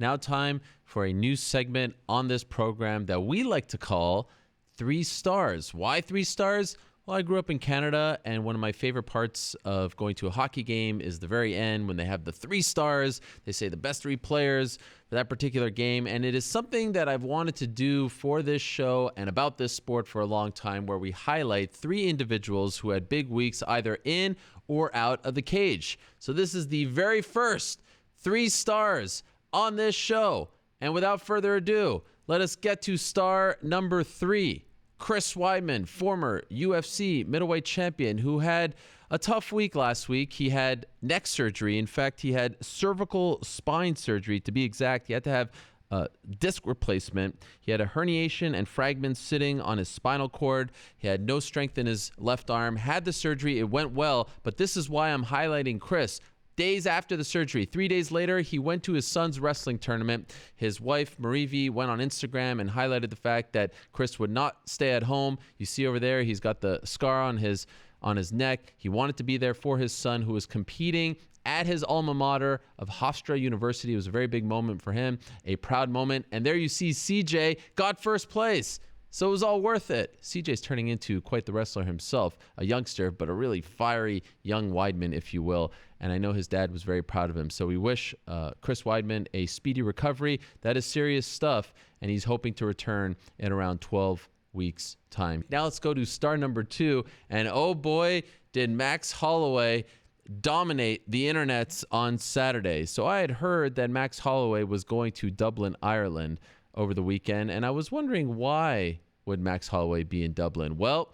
Now time for a new segment on this program that we like to call 3 Stars. Why 3 Stars? Well, I grew up in Canada, and one of my favorite parts of going to a hockey game is the very end when they have the 3 stars. They say the best 3 players for that particular game, and it is something that I've wanted to do for this show and about this sport for a long time, where we highlight 3 individuals who had big weeks either in or out of the cage. So this is the very first 3 stars on this show. And without further ado, let us get to star number 3. Chris Weidman, former UFC middleweight champion, who had a tough week last week. He had neck surgery. In fact, he had cervical spine surgery, to be exact. He had to have a disc replacement. He had a herniation and fragments sitting on his spinal cord. He had no strength in his left arm. Had the surgery. It went well. But this is why I'm highlighting Chris. Days after the surgery, 3 days later, he went to his son's wrestling tournament. His wife, Marie V, went on Instagram and highlighted the fact that Chris would not stay at home. You see over there, he's got the scar on his neck. He wanted to be there for his son, who was competing at his alma mater of Hofstra University. It was a very big moment for him, a proud moment. And there you see CJ got first place. So it was all worth it. CJ's turning into quite the wrestler himself, a youngster, but a really fiery young Weidman, if you will. And I know his dad was very proud of him. So we wish Chris Weidman a speedy recovery. That is serious stuff, and he's hoping to return in around 12 weeks' time. Now let's go to star number 2. And oh boy, did Max Holloway dominate the internets on Saturday. So I had heard that Max Holloway was going to Dublin, Ireland over the weekend, and I was wondering, why would Max Holloway be in Dublin? Well,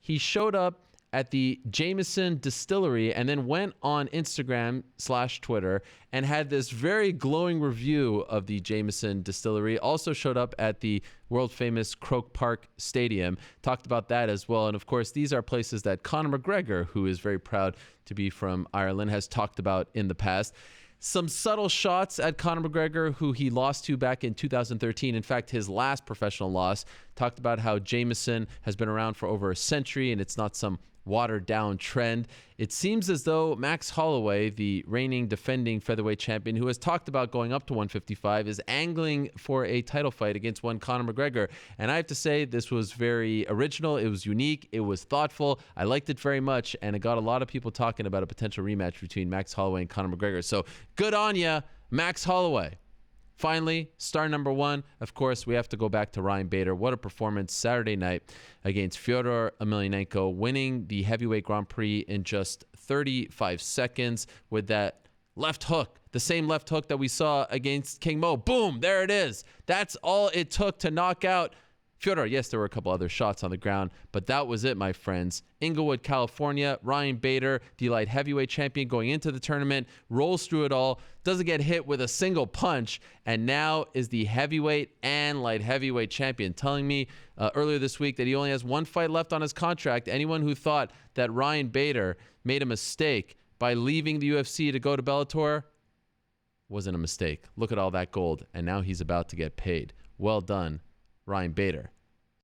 he showed up at the Jameson Distillery and then went on Instagram/Twitter and had this very glowing review of the Jameson Distillery. Also showed up at the world famous Croke Park Stadium. Talked about that as well. And of course, these are places that Conor McGregor, who is very proud to be from Ireland, has talked about in the past. Some subtle shots at Conor McGregor, who he lost to back in 2013. In fact, his last professional loss. Talked about how Jameson has been around for over a century and it's not some watered down trend. It seems as though Max Holloway, the reigning defending featherweight champion, who has talked about going up to 155, is angling for a title fight against one Conor McGregor. And I have to say, this was very original. It was unique. It was thoughtful. I liked it very much. And it got a lot of people talking about a potential rematch between Max Holloway and Conor McGregor. So good on ya, Max Holloway. Finally, star number 1, of course, we have to go back to Ryan Bader. What a performance Saturday night against Fyodor Emelianenko, winning the heavyweight Grand Prix in just 35 seconds with that left hook, the same left hook that we saw against King Mo. Boom, there it is. That's all it took to knock out Fyodor. Yes, there were a couple other shots on the ground, but that was it, my friends. Inglewood, California, Ryan Bader, the light heavyweight champion going into the tournament, rolls through it all, doesn't get hit with a single punch, and now is the heavyweight and light heavyweight champion, telling me earlier this week that he only has 1 fight left on his contract. Anyone who thought that Ryan Bader made a mistake by leaving the UFC to go to Bellator wasn't a mistake. Look at all that gold, and now he's about to get paid. Well done, Ryan Bader.